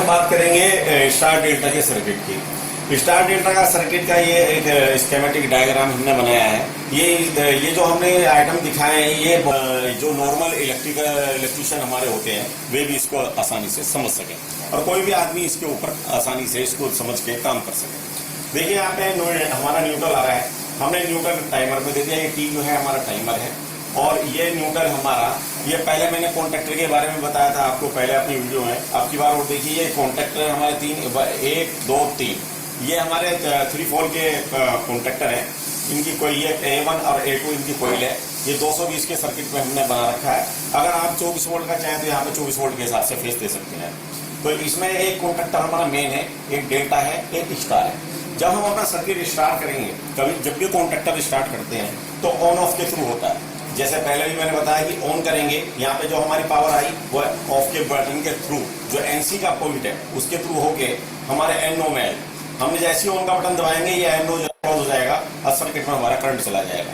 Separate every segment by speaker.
Speaker 1: बात करेंगे star delta के सर्किट की। स्टार डेल्टा का सर्किट का ये एक स्कीमेटिक डायग्राम हमने बनाया है। ये जो हमने आइटम दिखाए हैं, ये जो नॉर्मल इलेक्ट्रिशियन हमारे होते हैं वे भी इसको आसानी से समझ सकें और कोई भी आदमी इसके ऊपर आसानी से इसको समझ के काम कर सके। देखिए यहाँ पे हमारा न्यूट्रल आ रहा है, हमने न्यूट्रल टाइमर में दे दिया। ये टी जो है हमारा टाइमर है और ये न्यूट्रल हमारा, ये पहले मैंने कॉन्टेक्टर के बारे में बताया था आपको पहले अपनी वीडियो में। अब की बार और देखिए, ये कॉन्टेक्टर हमारे 1 2 3 ये हमारे 3 फोल्ड के कॉन्टेक्टर हैं। इनकी कोई ये A1 और A2 इनकी कोईल है। ये 220 के सर्किट में हमने बना रखा है। अगर आप 24 वोल्ट का चाहें तो यहाँ पे 24 वोल्ट के हिसाब से फेस दे सकते हैं। तो इसमें एक कॉन्टेक्टर हमारा मेन है, एक डेल्टा है, एक स्टार है। जब हम अपना सर्किट स्टार्ट करेंगे, कभी जब भी कॉन्टेक्टर स्टार्ट करते हैं तो ऑन ऑफ के थ्रू होता है। जैसे पहले भी मैंने बताया कि ऑन करेंगे, यहाँ पे जो हमारी पावर आई वो ऑफ के बटन के थ्रू, जो एनसी का पॉइंट है उसके थ्रू होके हमारे एनओ में आएगी। हमने जैसे ही ऑन का बटन दबाएंगे ये एनओ क्लोज हो जाएगा और सर्किट में हमारा करंट चला जाएगा।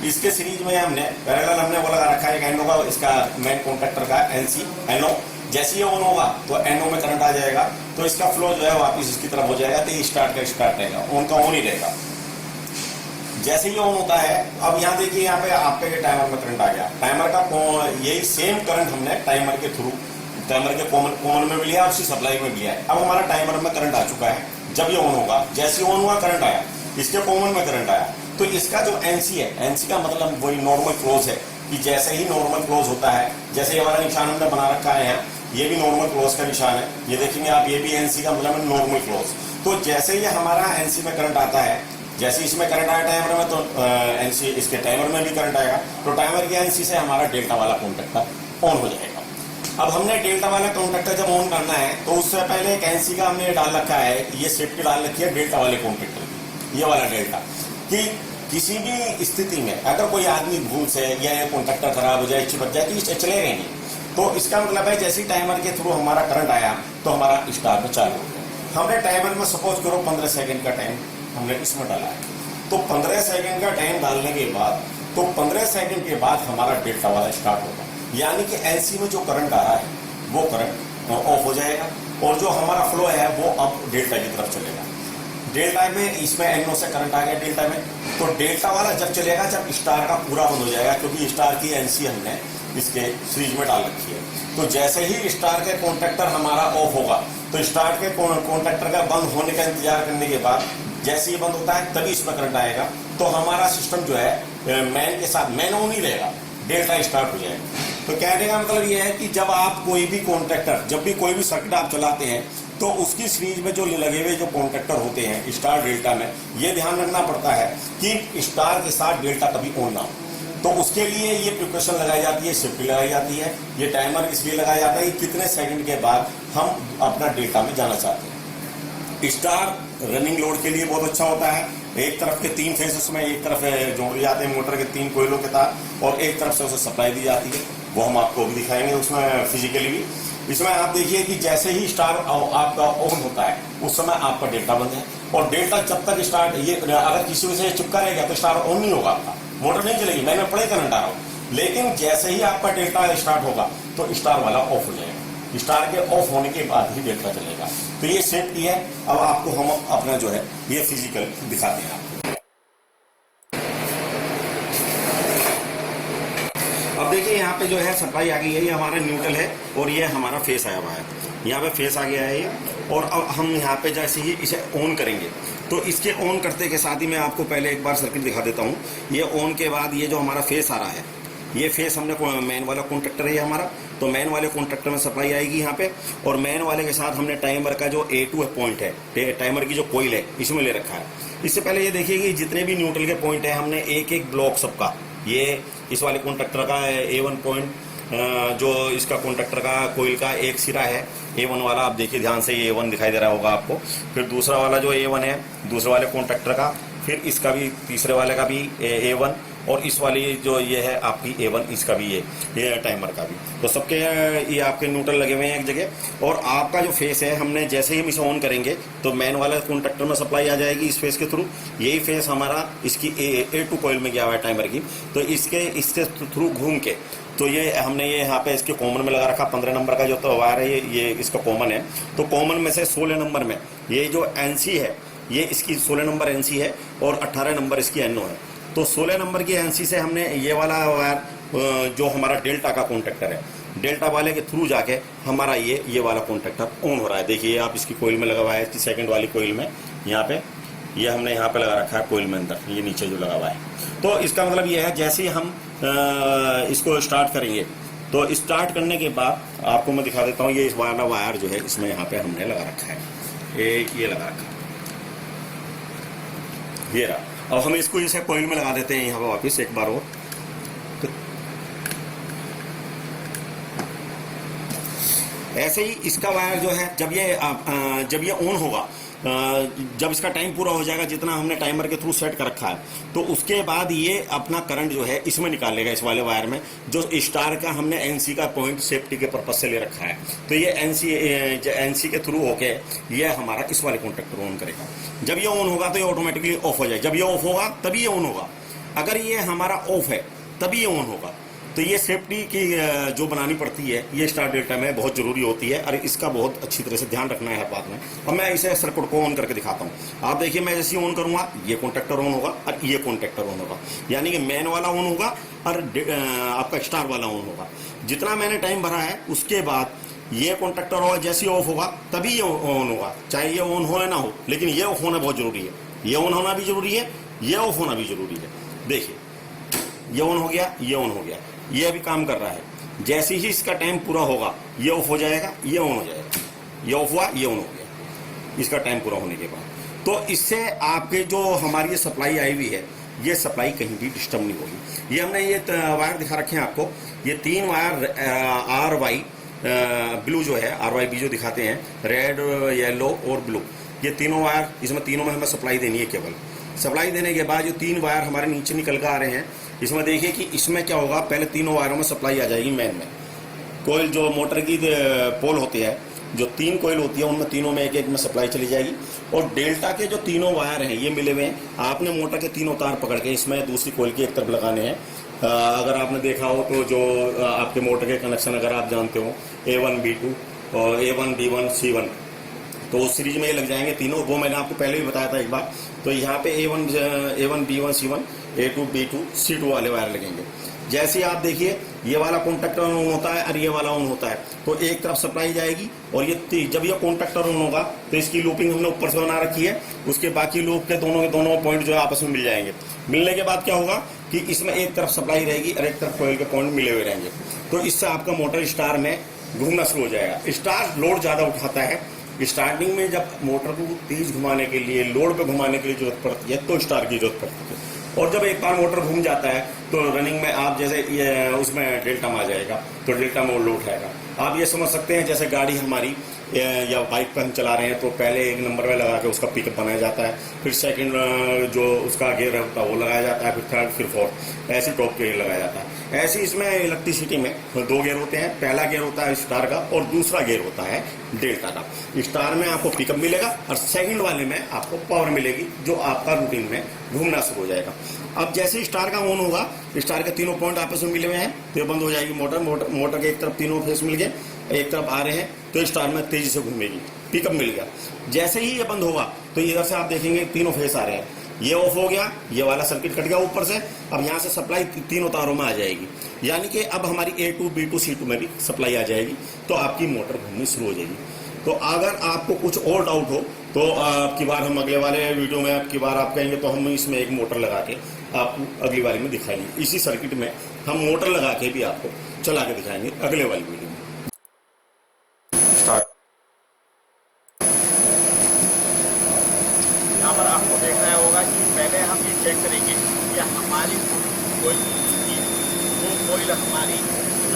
Speaker 1: इसके सीरीज में हमने पैरेलल हमने वो लगा रखा है एनओ का, इसका मेन कॉन्टेक्टर का एनसी एनओ। जैसे ही ऑन होगा तो एनओ में करंट आ जाएगा, तो इसका फ्लो जो है वापस इसकी तरफ हो जाएगा। तो ये स्टार्ट का स्टार्ट रहेगा, ऑन का ऑन ही रहेगा। जैसे ही ऑन होता है, अब यहाँ देखिए, यहाँ पे आपके टाइमर में करंट आ गया। टाइमर का यही सेम करंट हमने टाइमर के थ्रू, टाइमर के कॉमन में भी लिया और उसी सप्लाई में भी लिया है। अब हमारा टाइमर में करंट आ चुका है। जब ये ऑन होगा, जैसे ही ऑन हुआ करंट आया, इसके कॉमन में करंट आया, तो इसका जो एनसी है, एनसी का मतलब वही नॉर्मल क्लोज है कि जैसे ही नॉर्मल क्लोज होता है, जैसे ये हमारा निशान हमने बना रखा है यहाँ, ये भी नॉर्मल क्लोज का निशान है। ये देखेंगे आप, ये भी एनसी का मतलब नॉर्मल क्लोज। तो जैसे ही हमारा एनसी में करंट आता है, जैसे इसमें करंट आया टाइमर में, तो एनसी इसके टाइमर में भी करंट आएगा। तो टाइमर के एनसी से हमारा डेल्टा वाला कॉन्टेक्टर ऑन हो जाएगा। अब हमने डेल्टा वाला कॉन्टेक्टर जब ऑन करना है तो उससे पहले एक एनसी का हमने डाल रखा है, ये सेफ्टी डाल रखी है डेल्टा वाले कॉन्टेक्टर की, ये वाला डेल्टा, कि किसी भी स्थिति में अगर कोई आदमी भूल से या ये कॉन्टेक्टर खराब हो जाए, चिपक जाए, तो ये चलेगा नहीं। तो इसका मतलब है जैसे ही टाइमर के थ्रू हमारा करंट आया तो हमारा स्टार में चालू हो गया। हमने टाइमर में सपोज करो 15 सेकेंड का टाइम हमने इसमें डाला है, तो 15 सेकंड का टाइम डालने के बाद, तो 15 सेकंड के बाद हमारा डेल्टा वाला स्टार्ट होगा। यानी कि एनसी में जो करंट आ रहा है वो करंट ऑफ हो जाएगा और जो हमारा फ्लो है वो अब डेल्टा की तरफ चलेगा। डेल्टा में इसमें एनओ से करंट आ गया डेल्टा में, तो डेल्टा वाला जब चलेगा जब स्टार का पूरा बंद हो जाएगा, क्योंकि स्टार की एनसी हमने इसके सीरीज में डाल रखी है। तो जैसे ही स्टार के कॉन्टेक्टर हमारा ऑफ होगा, तो स्टार के कॉन्टेक्टर का बंद होने का इंतजार करने के बाद जैसे ही बंद होता है तभी इसमें करंट आएगा। तो हमारा सिस्टम जो है मैन के साथ मैन ऑन ही रहेगा, डेल्टा स्टार्ट हो जाएगा। तो कहने का मतलब ये है कि जब आप कोई भी कॉन्टेक्टर, जब भी कोई भी सर्किट आप चलाते हैं, तो उसकी सीरीज में जो लगे हुए जो कॉन्टेक्टर होते हैं स्टार डेल्टा में, ये ध्यान रखना पड़ता है कि स्टार के साथ डेल्टा कभी ऑन ना हो। तो उसके लिए ये प्रिकॉशन लगाई जाती है, सेफ्टी लगाई जाती है, ये टाइमर इसलिए लगाया जाता है कि कितने सेकंड के बाद हम अपना डेल्टा में जाना चाहते हैं। स्टार रनिंग लोड के लिए बहुत अच्छा होता है। एक तरफ के 3 फेस उसमें एक तरफ जोड़ जाते हैं मोटर के 3 कोयलों के तार, और एक तरफ से उसे सप्लाई दी जाती है। वो हम आपको भी दिखाएंगे उसमें फिजिकली भी। इसमें आप देखिए कि जैसे ही स्टार आपका ऑन होता है उस समय आपका डेल्टा बंद है, और डेल्टा जब तक स्टार्ट, ये अगर किसी वजह से चिपका रहेगा तो स्टार ऑन नहीं होगा, आपका मोटर नहीं चलेगी, मैंने पड़े करंट आ रहा हूँ। लेकिन जैसे ही आपका डेल्टा स्टार्ट होगा तो स्टार वाला ऑफ हो जाएगा। स्टार के ऑफ होने के बाद ही डेल्टा चलेगा। तो ये सेफ्टी है। अब आपको हम अपना जो है ये फिजिकल दिखाते हैं आपको। अब देखिए यहाँ पे जो है सप्लाई आ गई है, ये हमारा न्यूट्रल है और ये हमारा फेस आया हुआ है। यहाँ पे फेस आ गया है ये, और अब हम यहाँ पे जैसे ही इसे ऑन करेंगे तो इसके ऑन करते के साथ ही मैं आपको पहले एक बार सर्किट दिखा देता हूँ। ये ऑन के बाद ये जो हमारा फेस आ रहा है, ये फेस हमने मैन वाला कॉन्ट्रैक्टर है हमारा, तो मैन वाले कॉन्ट्रैक्टर में सप्लाई आएगी यहाँ पे, और मैन वाले के साथ हमने टाइमर का जो A2 पॉइंट है, टाइमर की जो कोईल है, इसमें ले रखा है। इससे पहले ये देखिए कि जितने भी न्यूट्रल के पॉइंट है हमने एक एक ब्लॉक सबका, ये इस वाले कॉन्ट्रैक्टर का A1 पॉइंट, जो इसका कॉन्ट्रैक्टर का कोईल का एक सिरा है A1 वाला, आप देखिए ध्यान से, ये A1 दिखाई दे रहा होगा आपको। फिर दूसरा वाला जो A1 है दूसरे वाले कॉन्ट्रैक्टर का, फिर इसका भी तीसरे वाले का भी A1, और इस वाली जो ये है आपकी A1, इसका भी ये टाइमर का भी। तो सबके ये आपके न्यूट्रल लगे हुए हैं एक जगह। और आपका जो फेस है, हमने जैसे ही हम इसे ऑन करेंगे तो मेन वाला कॉन्टैक्टर में सप्लाई आ जाएगी इस फेस के थ्रू। यही फेस हमारा इसकी A2 कॉइल में गया हुआ है टाइमर की। तो इसके थ्रू घूम के तो ये हमने ये यहाँ पे इसके कॉमन में लगा रखा 15 नंबर का जो तो वायर है, ये इसका कॉमन है। तो कॉमन में से 16 नंबर में ये जो NC है, ये इसकी 16 नंबर NC है और 18 नंबर इसकी NO है। तो 16 नंबर की NC से हमने ये वाला वायर जो हमारा डेल्टा का कॉन्टैक्टर है, डेल्टा वाले के थ्रू जाके हमारा ये वाला कॉन्टैक्टर ऑन हो रहा है। देखिए आप इसकी कोइल में लगा हुआ है, इसकी सेकंड वाली कोइल में यहाँ पे ये हमने यहाँ पे लगा रखा है कोइल में अंदर, ये नीचे जो लगा हुआ है। तो इसका मतलब ये है जैसे ही हम इसको स्टार्ट करेंगे तो स्टार्ट करने के बाद आपको मैं दिखा देता हूँ। ये इस वाला वायर जो है इसमें यहाँ पे हमने लगा रखा है, ये लगा रखा है, ये रहा। अब हम इसको इसे कोइल में लगा देते हैं यहाँ पे वापस एक बार और। तो ऐसे ही इसका वायर जो है जब ये ऑन होगा, जब इसका टाइम पूरा हो जाएगा जितना हमने टाइमर के थ्रू सेट कर रखा है, तो उसके बाद ये अपना करंट जो है इसमें निकालेगा, इस वाले वायर में जो स्टार का हमने NC का पॉइंट सेफ्टी के पर्पज से ले रखा है। तो ये NC के थ्रू होके ये हमारा इस वाले कॉन्टैक्टर ऑन करेगा। जब ये ऑन होगा तो ये ऑटोमेटिकली ऑफ हो जाएगा। जब ये ऑफ होगा तभी ये ऑन होगा। अगर ये हमारा ऑफ है तभी ये ऑन होगा। तो ये सेफ्टी की जो बनानी पड़ती है ये स्टार डेल्टा में बहुत जरूरी होती है और इसका बहुत अच्छी तरह से ध्यान रखना है हर बात में। अब मैं इसे सर्किट को ऑन करके दिखाता हूँ। आप देखिए, मैं जैसे ऑन करूंगा ये कॉन्टैक्टर ऑन होगा और ये कॉन्टैक्टर ऑन होगा, यानी कि मेन वाला ऑन होगा और आपका स्टार वाला ऑन होगा। जितना मैंने टाइम भरा है उसके बाद ये कॉन्टैक्टर होगा, जैसे ही ऑफ होगा तभी ये ऑन होगा, चाहे ये ऑन हो या ना हो, लेकिन ये ऑफ होना बहुत जरूरी है। ये ऑन होना भी जरूरी है, ये ऑफ होना भी जरूरी है। देखिए ये ऑन हो गया, ये ऑन हो गया, ये अभी काम कर रहा है। जैसे ही इसका टाइम पूरा होगा ये ऑफ हो जाएगा, ये ऑन हो जाएगा, ये ऑफ हुआ, ये ऑन हो गया इसका टाइम पूरा होने के बाद। तो इससे आपके जो हमारी ये सप्लाई आई हुई है, ये सप्लाई कहीं भी डिस्टर्ब नहीं होगी। ये हमने ये वायर दिखा रखे हैं आपको, ये 3 वायर RY ब्लू जो है, RYB जो दिखाते हैं, रेड, येलो और ब्लू, ये तीनों वायर, इसमें तीनों में हमें सप्लाई देनी है। केवल सप्लाई देने के बाद जो 3 वायर हमारे नीचे निकल कर आ रहे हैं, इसमें देखिए कि इसमें क्या होगा, पहले तीनों वायरों में सप्लाई आ जाएगी मेन में। कोयल जो मोटर की पोल होती है, जो 3 कोयल होती है, उनमें तीनों में एक में सप्लाई चली जाएगी। और डेल्टा के जो तीनों वायर हैं ये मिले हुए हैं, आपने मोटर के तीनों तार पकड़ के इसमें दूसरी कोयल की एक तरफ लगाने हैं। अगर आपने देखा हो तो जो आपके मोटर के कनेक्शन अगर आप जानते हो, A1 B2 और A1 B1 C1, तो उस सीरीज में ये लग जाएंगे तीनों। वो मैंने आपको पहले भी बताया था एक बार। तो यहाँ पे A1 B1 C1, A2 B2 C2 वाले वायर लगेंगे। जैसे आप देखिए ये वाला कॉन्टैक्टर ऑन होता है और ये वाला ऑन होता है, तो एक तरफ सप्लाई जाएगी और ये जब ये कॉन्टैक्टर ऑन होगा तो इसकी लूपिंग हमने ऊपर से बना रखी है। उसके बाकी लूप के दोनों पॉइंट जो है आपस में मिल जाएंगे। मिलने के बाद क्या होगा कि इसमें एक तरफ सप्लाई रहेगी और एक तरफ कोयल के पॉइंट मिले हुए रहेंगे। तो इससे आपका मोटर स्टार में घूमना शुरू हो जाएगा। स्टार लोड ज्यादा उठाता है। स्टार्टिंग में जब मोटर को तेज घुमाने के लिए, लोड पे घुमाने के लिए जरूरत पड़ती है तो स्टार की जरूरत पड़ती है। और जब एक बार मोटर घूम जाता है तो रनिंग में आप जैसे ये उसमें डेल्टा में आ जाएगा, तो डेल्टा में वो लोड उठाएगा। आप ये समझ सकते हैं जैसे गाड़ी हमारी या बाइक पर हम चला रहे हैं तो पहले 1 नंबर में लगा के उसका पिकअप बनाया जाता है, फिर सेकंड जो उसका गियर होता है वो लगाया जाता है, फिर थर्ड, फिर फोर्थ, ऐसे टॉप गियर लगाया जाता है। ऐसे इसमें इलेक्ट्रिसिटी में 2 गियर होते हैं। पहला गियर होता है स्टार का और दूसरा गियर होता है डेल्टा का। स्टार में आपको पिकअप मिलेगा और सेकंड वाले में आपको पावर मिलेगी, जो आपका रूटीन में घूमना शुरू हो जाएगा। अब जैसे स्टार का ऑन होगा, स्टार के तीनों पॉइंट आपस में मिले हुए हैं, तो ये बंद हो जाएगी मोटर के एक तरफ तीनों फेस मिल गए, एक तरफ आ रहे हैं, तो स्टार में तेजी से घूमेगी, पिकअप मिल गया। जैसे ही ये बंद होगा तो इधर से आप देखेंगे तीनों फेस आ रहे हैं, ये ऑफ हो गया, ये वाला सर्किट कट गया ऊपर से। अब यहाँ से सप्लाई तीनों तारों में आ जाएगी, यानी कि अब हमारी A2 B2 C2 में भी सप्लाई आ जाएगी, तो आपकी मोटर घूमनी शुरू हो जाएगी। तो अगर आपको कुछ और डाउट हो तो आपकी बार हम अगले वाले वीडियो में आपकी बार आप कहेंगे तो हम इसमें एक मोटर लगा के आपको अगली बारी में दिखाएंगे। इसी सर्किट में हम मोटर लगा के भी आपको चला के दिखाएंगे अगले वाली वीडियो में।
Speaker 2: यहाँ पर आपको देखना होगा कि पहले हम ये चेक करेंगे कि हमारी कोई कोई हमारी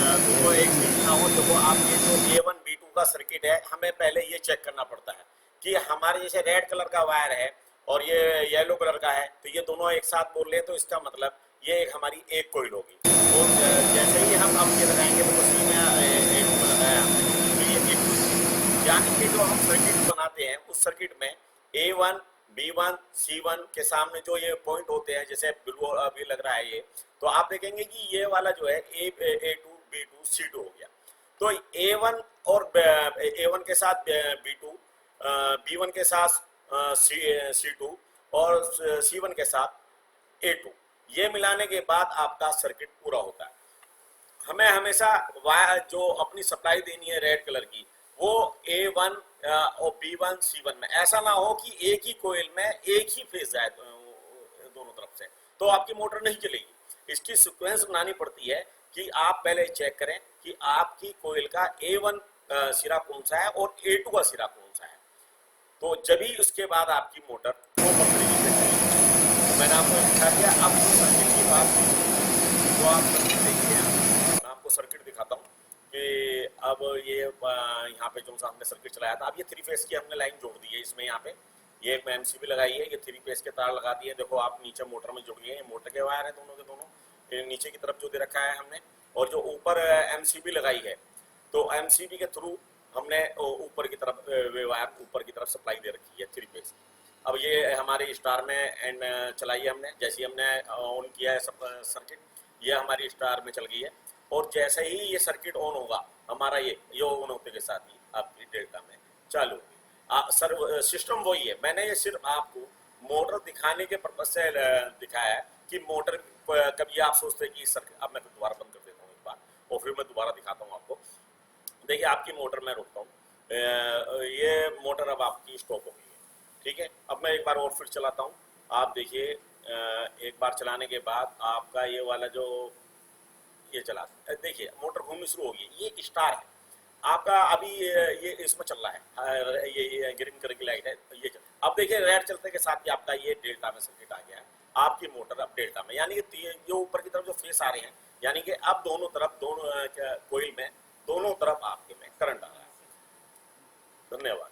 Speaker 2: तो एक ना हो, तो वो आपके जो A1 B2 का सर्किट है, हमें पहले ये चेक करना पड़ता है कि हमारे जैसे रेड कलर का वायर है और ये येलो कलर का है, तो ये दोनों एक साथ बोल रहे हैं, तो इसका मतलब ये एक हमारी एक कोयल होगी। और जैसे ही हम अब ये लगाएंगे तो उसी में A2 में लगाया हमने तो ये एक कोयल, यानी कि जो हम सर्किट बनाते हैं उस सर्किट में A1 B1 C1 के सामने जो ये पॉइंट होते हैं, जैसे ब्लू अभी लग रहा है ये, तो आप देखेंगे कि ये वाला जो है A2 B2 C2 हो गया। तो A1 और A1 के साथ B2, B1 के साथ C2 और C1 के साथ A2, ये मिलाने के बाद आपका सर्किट पूरा होता है। हमें हमेशा वायर जो अपनी सप्लाई देनी है रेड कलर की, वो A1 और B1 C1 में, ऐसा ना हो कि एक ही कोयल में एक ही फेज जाए दोनों तरफ से, तो आपकी मोटर नहीं चलेगी। इसकी सीक्वेंस बनानी पड़ती है कि आप पहले चेक करें कि आपकी कोयल का A1 सिरा कौन सा है और A2 का सिरा कौन सा है, तो जब ही उसके बाद आपकी मोटर प्रॉपर तरीके से चलेगी। तो मैंने आपको दिखा दिया। अब जो सर्किट की बात जो आप सर्किट देखिए, मैं आपको सर्किट दिखाता हूँ कि अब ये यहाँ पे जो सा हमने सर्किट चलाया था, अब ये 3 फेज की हमने लाइन जोड़ दी है इसमें। यहाँ पे ये एक MCB लगाई है, ये 3 फेज के तार लगा दिए। देखो आप नीचे मोटर में जुड़ गए हैं, मोटर के वायर है दोनों के दोनों, ये नीचे की तरफ जो दे रखा है हमने, और जो ऊपर MCB लगाई है, तो MCB के थ्रू हमने ऊपर की तरफ वायर ऊपर की तरफ सप्लाई दे रखी है 3 फेज। अब ये हमारे स्टार में एंड चलाई है हमने, जैसे ही हमने ऑन किया है सब सर्किट, ये हमारी स्टार में चल गई है। और जैसे ही ये सर्किट ऑन होगा हमारा, ये ऑन होते के साथ ही आपकी डेल्टा में चालू होगी। सर सिस्टम वही है, मैंने ये सिर्फ आपको मोटर दिखाने के पर्पज से दिखाया है कि मोटर कभी आप सोचते हैं कि सर्किट, अब मैं दोबारा बंद कर देता हूँ एक बार और फिर मैं दोबारा दिखाता हूँ आपको। देखिए आपकी मोटर मैं रोकता हूँ, ये मोटर अब आपकी स्टॉप हो गई है, ठीक है। अब मैं एक बार और फिर चलाता हूँ, आप देखिए एक बार चलाने के बाद आपका ये वाला जो ये चला, देखिए मोटर घूमनी शुरू होगी। ये स्टार है आपका, अभी ये इसमें चल रहा है, ये ग्रीन कलर की लाइट है, ये अब देखिए रेड चलते के साथ ही आपका ये डेल्टा में सर्किट आ गया है। आपकी मोटर अब डेल्टा में, यानी कि ये ऊपर की तरफ जो फेस आ रहे हैं, यानी कि अब दोनों तरफ, दोनों कोयल में दोनों तरफ आपके में करंट आ रहा है। धन्यवाद।